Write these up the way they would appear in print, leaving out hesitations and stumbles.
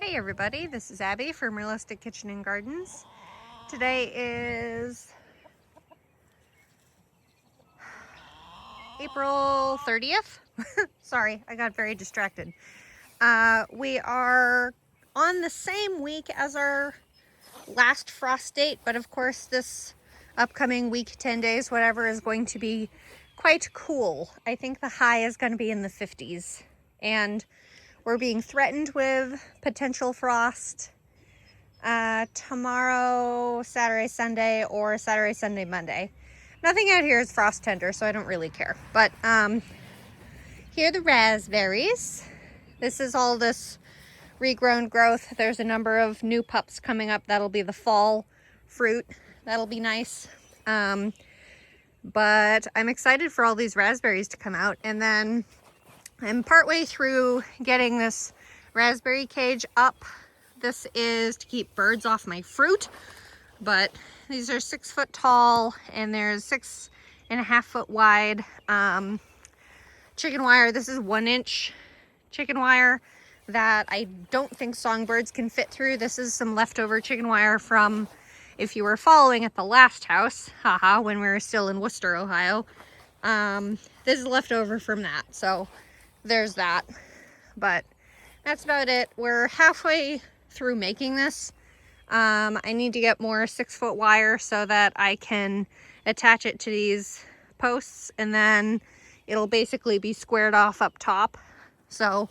Hey everybody, this is Abby from Realistic Kitchen and Gardens. Today is April 30th. Sorry, I got very distracted. We are on the same week as our last frost date, but of course this upcoming week, 10 days, whatever, is going to be quite cool. I think the high is going to be in the 50s, and we're being threatened with potential frost tomorrow, Saturday, Sunday, or Saturday, Sunday, Monday. Nothing out here is frost tender, so I don't really care. But here are the raspberries. This is all this regrown growth. There's a number of new pups coming up. That'll be the fall fruit. That'll be nice. But I'm excited for all these raspberries to come out. And then I'm partway through getting this raspberry cage up. This is to keep birds off my fruit, but these are 6 foot tall and there's 6.5 foot wide chicken wire. This is 1 inch chicken wire that I don't think songbirds can fit through. This is some leftover chicken wire from, if you were following at the last house, haha, when we were still in Worcester, Ohio. This is leftover from that, so there's that. But that's about it. We're halfway through making this. I need to get more 6 foot wire so that I can attach it to these posts, and then it'll basically be squared off up top. So,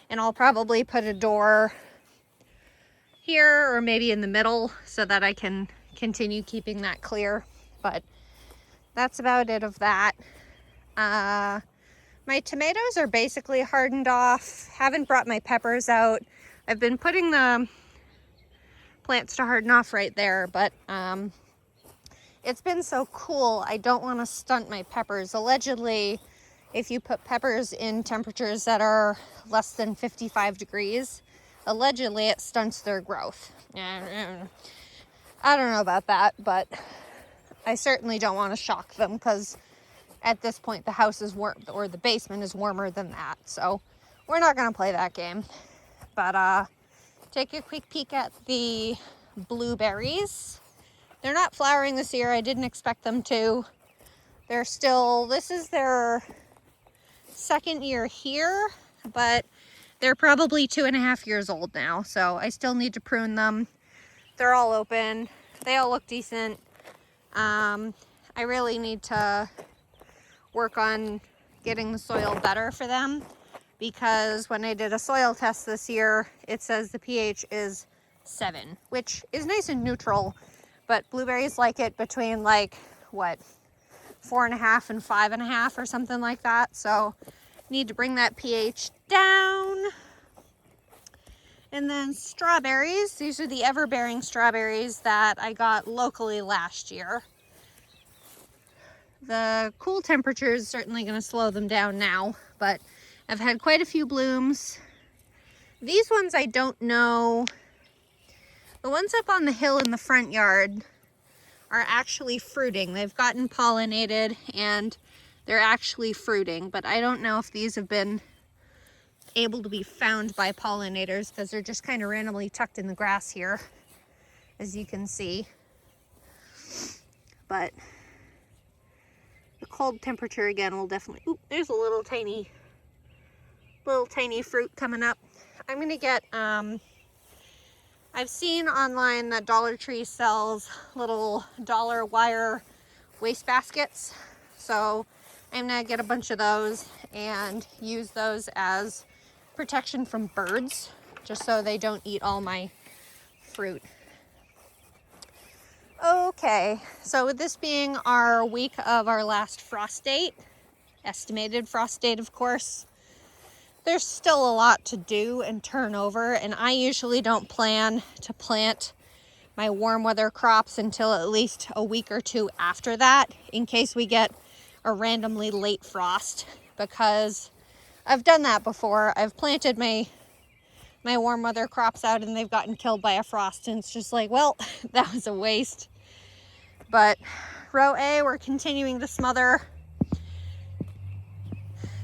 and I'll probably put a door here or maybe in the middle so that I can continue keeping that clear. But that's about it of that. My tomatoes are basically hardened off. Haven't brought my peppers out. I've been putting the plants to harden off right there, but it's been so cool. I don't want to stunt my peppers. Allegedly, if you put peppers in temperatures that are less than 55 degrees, allegedly it stunts their growth. I don't know about that, but I certainly don't want to shock them, because at this point the house is warm, or the basement is warmer than that. So we're not going to play that game. But take a quick peek at the blueberries. They're not flowering this year. I didn't expect them to. They're still, this is their second year here, but they're probably 2.5 years old now. So I still need to prune them. They're all open. They all look decent. I really need to work on getting the soil better for them, because when I did a soil test this year, it says the pH is 7, which is nice and neutral, but blueberries like it between, like, what, 4.5 and 5.5 or something like that. So need to bring that pH down. And then strawberries. These are the ever-bearing strawberries that I got locally last year. The cool temperature is certainly going to slow them down now, but I've had quite a few blooms. These ones I don't know. The ones up on the hill in the front yard are actually fruiting. They've gotten pollinated and they're actually fruiting, but I don't know if these have been able to be found by pollinators, because they're just kind of randomly tucked in the grass here, as you can see. But the cold temperature again will definitely, oop, there's a little tiny fruit coming up. I'm gonna get, I've seen online that Dollar Tree sells little dollar wire waste baskets. So I'm gonna get a bunch of those and use those as protection from birds, just so they don't eat all my fruit. Okay, so with this being our week of our last frost date, estimated frost date of course, there's still a lot to do and turn over, and I usually don't plan to plant my warm weather crops until at least a week or two after that, in case we get a randomly late frost, because I've done that before. I've planted my warm weather crops out and they've gotten killed by a frost, and it's just like, well, that was a waste. But row A, we're continuing to smother.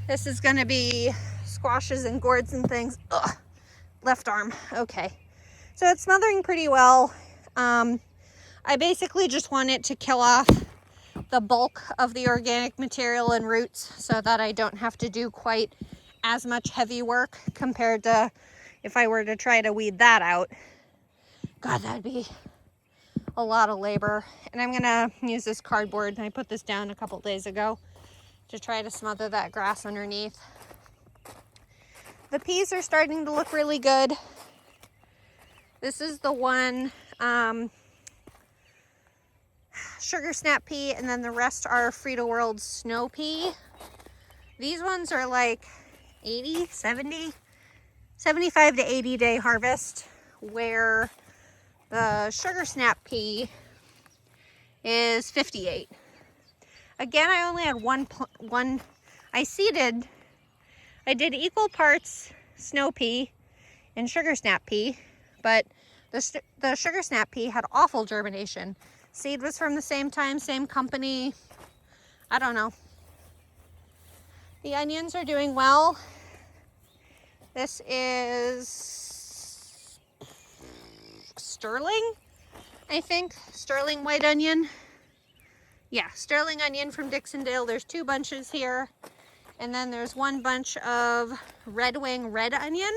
This is going to be squashes and gourds and things. Ugh. left arm. Okay. So it's smothering pretty well. I basically just want it to kill off the bulk of the organic material and roots so that I don't have to do quite as much heavy work compared to if I were to try to weed that out. God, that'd be a lot of labor. And I'm gonna use this cardboard, and I put this down a couple days ago to try to smother that grass underneath. The peas are starting to look really good. This is the one sugar snap pea, and then the rest are Frida World snow pea. These ones are like 80, 70, 75 to 80 day harvest, where the sugar snap pea is 58. Again, I only had one. I did equal parts snow pea and sugar snap pea, but the sugar snap pea had awful germination. Seed was from the same time, same company. I don't know. The onions are doing well. This is sterling, I think. Sterling white onion. Yeah, sterling onion from Dixondale. There's 2 bunches here. And then there's 1 bunch of Red Wing red onion.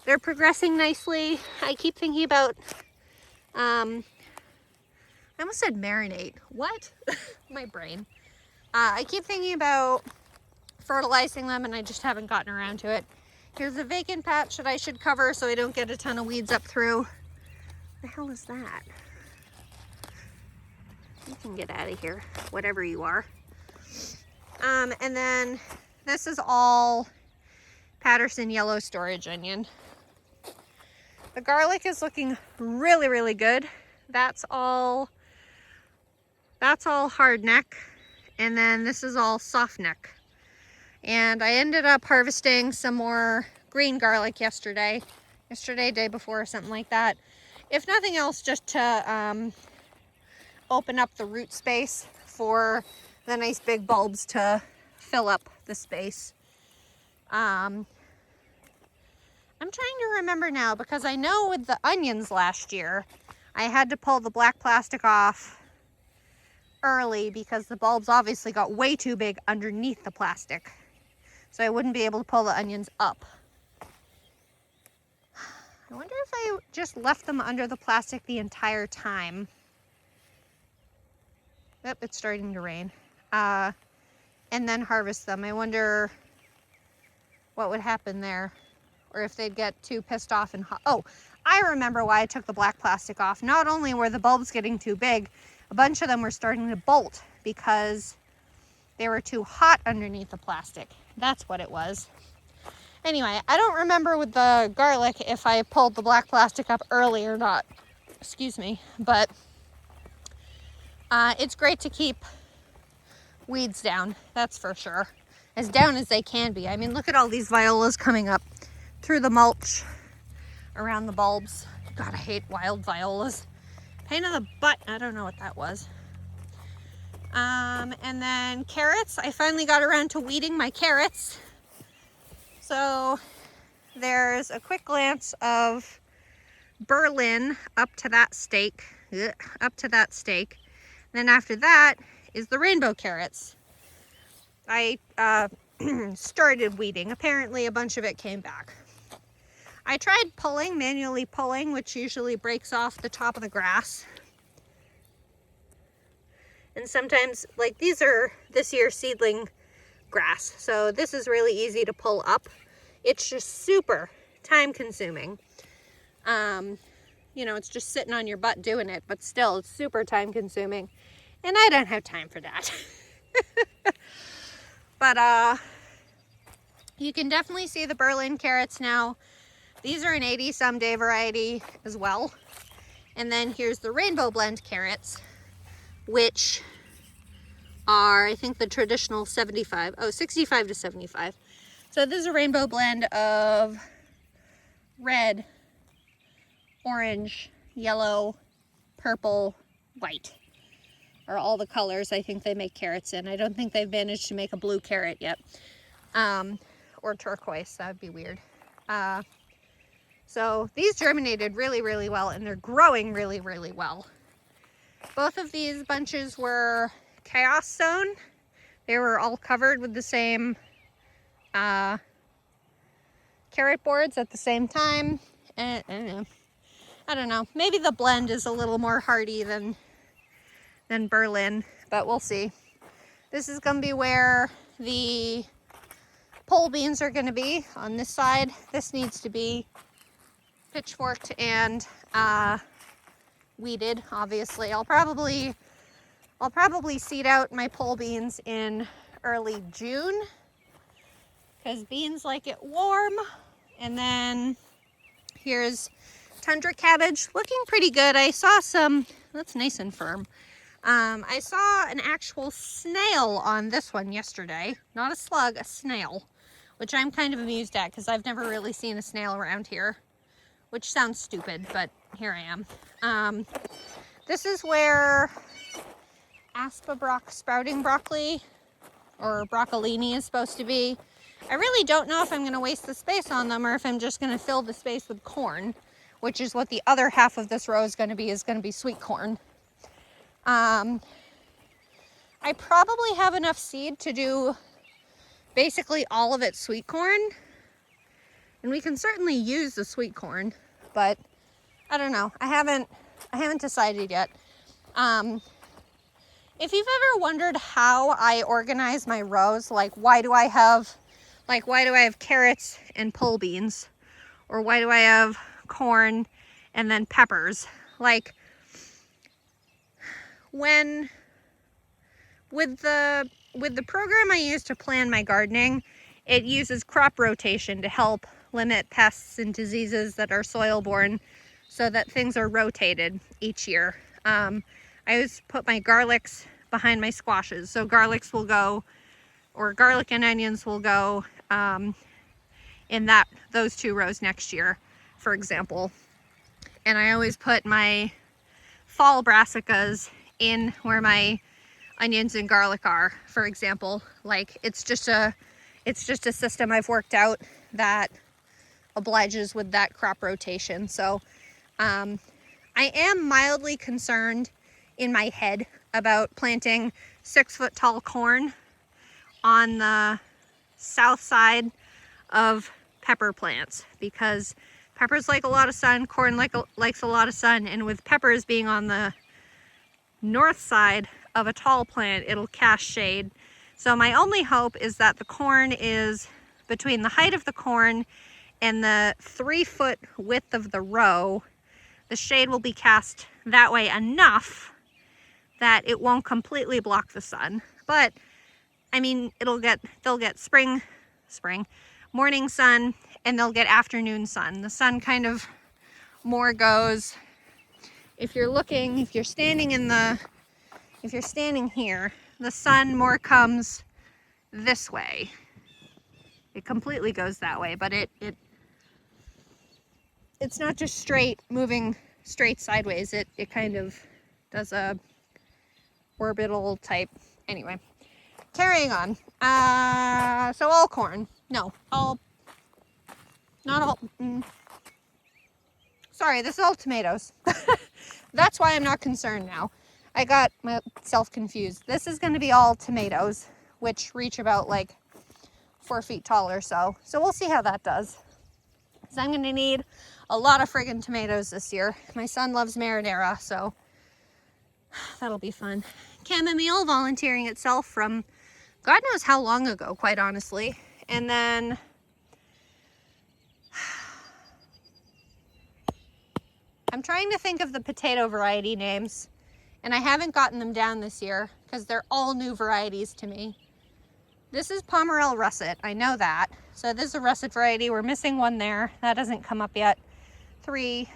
They're progressing nicely. I keep thinking about, I almost said marinate. What? My brain. I keep thinking about fertilizing them, and I just haven't gotten around to it. Here's a vacant patch that I should cover so I don't get a ton of weeds up through. The hell is that? You can get out of here, whatever you are. And then this is all Patterson yellow storage onion. The garlic is looking really, really good. That's all hard neck. And then this is all soft neck. And I ended up harvesting some more green garlic yesterday, day before, or something like that. If nothing else, just to open up the root space for the nice big bulbs to fill up the space. I'm trying to remember now, because I know with the onions last year, I had to pull the black plastic off early because the bulbs obviously got way too big underneath the plastic. So I wouldn't be able to pull the onions up. I wonder if I just left them under the plastic the entire time. Yep, it's starting to rain. And then harvest them. I wonder what would happen there. Or if they'd get too pissed off and hot. Oh, I remember why I took the black plastic off. Not only were the bulbs getting too big, a bunch of them were starting to bolt because they were too hot underneath the plastic. That's what it was. Anyway, I don't remember with the garlic if I pulled the black plastic up early or not. Excuse me. But it's great to keep weeds down, that's for sure. As down as they can be. I mean, look at all these violas coming up through the mulch around the bulbs. God, I hate wild violas. Pain in the butt. I don't know what that was. And then carrots. I finally got around to weeding my carrots. So there's a quick glance of Berlin up to that stake. Up to that stake. Then after that is the rainbow carrots. I started weeding. Apparently a bunch of it came back. I tried pulling, manually pulling, which usually breaks off the top of the grass. And sometimes, like, these are this year's seedling grass, so this is really easy to pull up. It's just super time consuming. You know, it's just sitting on your butt doing it, but still, it's super time consuming. And I don't have time for that. But you can definitely see the Berlin carrots now. These are an 80-some day variety as well. And then here's the rainbow blend carrots, which are, I think, the traditional 65 to 75. So this is a rainbow blend of red, orange, yellow, purple, white. Are all the colors I think they make carrots in. I don't think they've managed to make a blue carrot yet. Or turquoise, that would be weird. So these germinated really, really well, and they're growing really, really well. Both of these bunches were chaos sown. They were all covered with the same carrot boards at the same time. And I don't know, maybe the blend is a little more hardy than Berlin, but we'll see. This is gonna be where the pole beans are gonna be on this side. This needs to be pitchforked and weeded, obviously. I'll probably seed out my pole beans in early June because beans like it warm. And then here's tundra cabbage, looking pretty good. I saw some, that's nice and firm. I saw an actual snail on this one yesterday. Not a slug, a snail, which I'm kind of amused at because I've never really seen a snail around here, which sounds stupid, but here I am. This is where sprouting broccoli or broccolini is supposed to be. I really don't know if I'm going to waste the space on them or if I'm just going to fill the space with corn, which is what the other half of this row is going to be sweet corn. I probably have enough seed to do basically all of it sweet corn, and we can certainly use the sweet corn, but I don't know. I haven't decided yet. If you've ever wondered how I organize my rows, like why do I have carrots and pole beans, or why do I have corn and then peppers? Like with the program I use to plan my gardening, it uses crop rotation to help limit pests and diseases that are soil borne so that things are rotated each year. I always put my garlics behind my squashes. So garlic and onions will go in those two rows next year, for example. And I always put my fall brassicas in where my onions and garlic are, for example. Like it's just a system I've worked out that obliges with that crop rotation. So I am mildly concerned in my head about planting 6-foot tall corn on the south side of pepper plants because peppers like a lot of sun, corn likes a lot of sun, and with peppers being on the north side of a tall plant, it'll cast shade. So my only hope is that the corn is between the height of the corn and the 3-foot width of the row. The shade will be cast that way enough that it won't completely block the sun. But I mean, they'll get morning sun, and they'll get afternoon sun. The sun kind of more goes, if you're standing here, the sun more comes this way. It completely goes that way, but it's not just moving straight sideways. It kind of does a orbital type. Anyway, carrying on. So all corn. No, not all. Sorry, this is all tomatoes. That's why I'm not concerned now. I got myself confused. This is going to be all tomatoes, which reach about like 4 feet tall or so. So we'll see how that does. So I'm going to need a lot of friggin' tomatoes this year. My son loves marinara, so that'll be fun. Chamomile volunteering itself from God knows how long ago, quite honestly. And then I'm trying to think of the potato variety names, and I haven't gotten them down this year because they're all new varieties to me. This is Pomerelle russet, I know that. So this is a russet variety. We're missing one there. That doesn't come up yet. 3.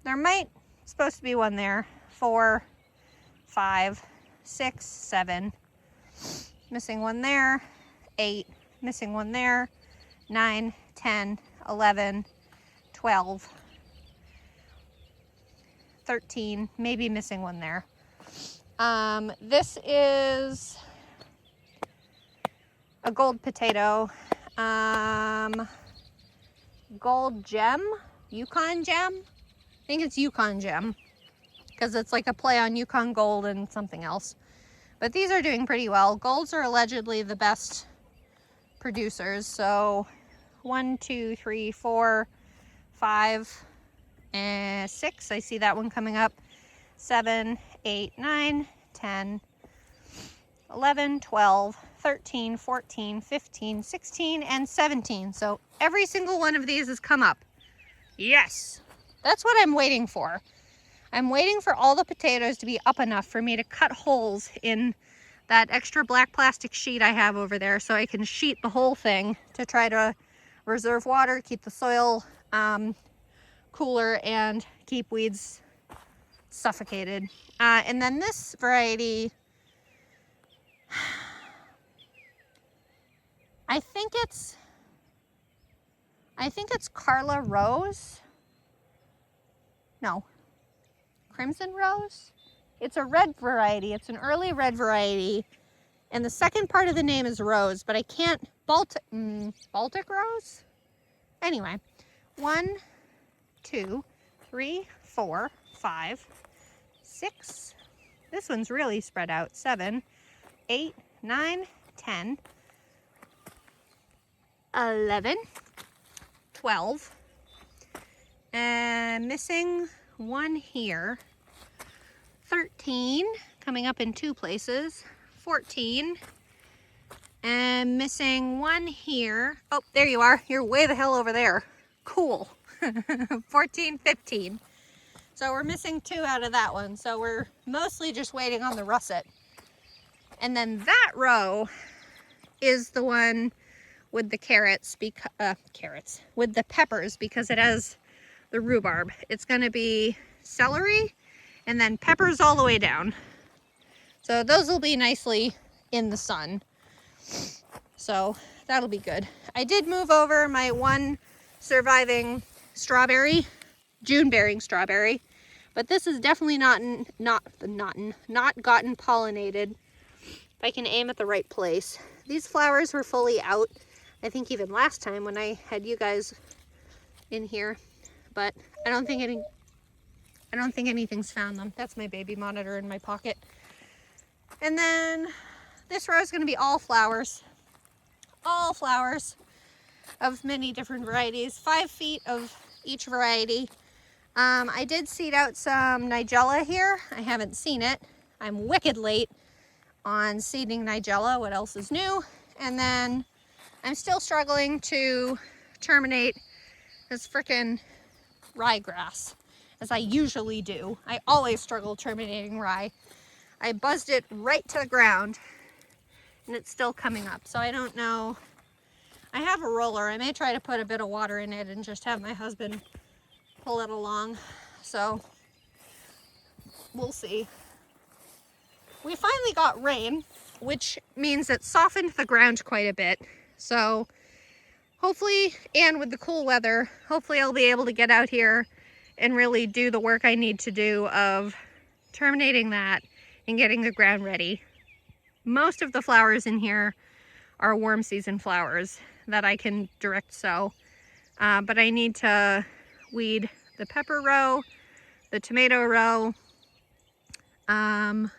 There might supposed to be one there. 4, 5, 6, 7. Missing one there. 8. Missing one there. 9, 10, 11, 12, 13. Maybe missing one there. This is a gold potato. Gold Gem, Yukon Gem. I think it's Yukon Gem because it's like a play on Yukon Gold and something else. But these are doing pretty well. Golds are allegedly the best producers. So 1, 2, 3, 4, 5, and 6. I see that one coming up. 7, 8, 9, 10, 11, 12, 13, 14, 15, 16, and 17. So every single one of these has come up. Yes, that's what I'm waiting for. I'm waiting for all the potatoes to be up enough for me to cut holes in that extra black plastic sheet I have over there so I can sheet the whole thing to try to reserve water, keep the soil cooler, and keep weeds suffocated. And then this variety, I think it's Carla Rose. No, Crimson Rose. It's a red variety. It's an early red variety. And the second part of the name is Rose, but I can't, Baltic Rose? Anyway, 1, 2, 3, 4, 5, 6. This one's really spread out. 7, 8, 9, 10, 11, 12, and missing one here. 13, coming up in 2 places. 14, and missing one here. Oh, there you are. You're way the hell over there. Cool. 14, 15. So we're missing 2 out of that one. So we're mostly just waiting on the russet. And then that row is the one with the carrots, with the peppers, because it has the rhubarb. It's going to be celery and then peppers all the way down. So those will be nicely in the sun. So that'll be good. I did move over my one surviving strawberry, June bearing strawberry, but this is definitely not gotten pollinated. If I can aim at the right place. These flowers were fully out, I think even last time when I had you guys in here, but I don't think anything's found them. That's my baby monitor in my pocket. And then this row is going to be all flowers of many different varieties, 5 feet of each variety. I did seed out some Nigella here. I haven't seen it. I'm wicked late on seeding Nigella. What else is new? And then I'm still struggling to terminate this frickin' ryegrass, as I usually do. I always struggle terminating rye. I buzzed it right to the ground and it's still coming up. So I don't know. I have a roller. I may try to put a bit of water in it and just have my husband pull it along. So we'll see. We finally got rain, which means it softened the ground quite a bit. So hopefully, and with the cool weather, hopefully I'll be able to get out here and really do the work I need to do of terminating that and getting the ground ready. Most of the flowers in here are warm season flowers that I can direct sow, but I need to weed the pepper row, the tomato row, the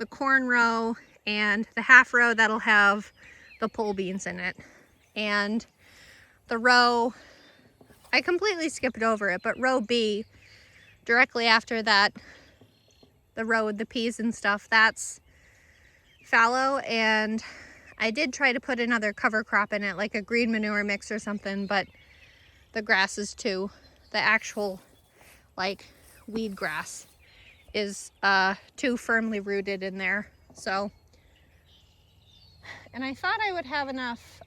corn row, and the half row that'll have the pole beans in it. And the row, I completely skipped over it, but row B, directly after that, the row with the peas and stuff, that's fallow, and I did try to put another cover crop in it, like a green manure mix or something, but the grass is too, the actual like weed grass is too firmly rooted in there. So, and I thought I would have enough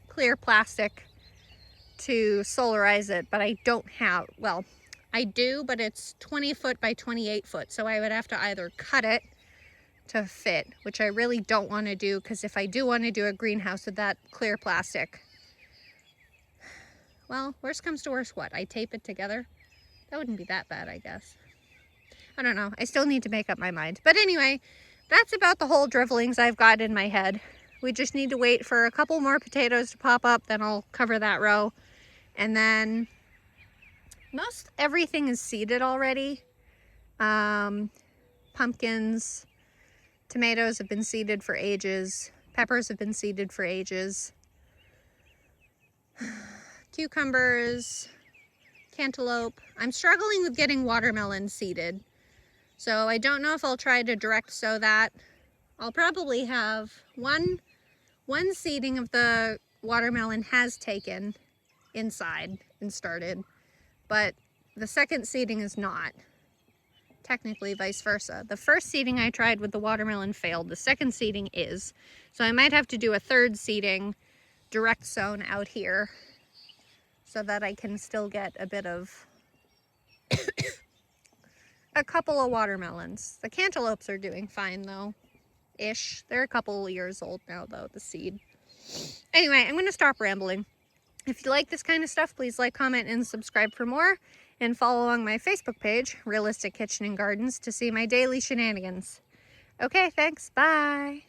clear plastic to solarize it, but I don't have, well, I do, but it's 20 foot by 28 foot. So I would have to either cut it to fit, which I really don't want to do, because if I do want to do a greenhouse with that clear plastic, well, worst comes to worst, what? I tape it together? That wouldn't be that bad, I guess. I don't know. I still need to make up my mind. But anyway, that's about the whole drivelings I've got in my head. We just need to wait for a couple more potatoes to pop up, then I'll cover that row And then most everything is seeded already. Pumpkins, tomatoes have been seeded for ages. Peppers have been seeded for ages. Cucumbers, cantaloupe. I'm struggling with getting watermelon seeded. So I don't know if I'll try to direct sow that. I'll probably have one seeding of the watermelon has taken inside and started, but the second seeding is not. Technically vice versa. The first seeding I tried with the watermelon failed. The second seeding is. So I might have to do a third seeding direct sown out here so that I can still get a bit of a couple of watermelons. The cantaloupes are doing fine though, ish. They're a couple of years old now though, the seed. Anyway, I'm gonna stop rambling. If you like this kind of stuff, please like, comment, and subscribe for more. And follow along my Facebook page, Realistic Kitchen and Gardens, to see my daily shenanigans. Okay, thanks, bye.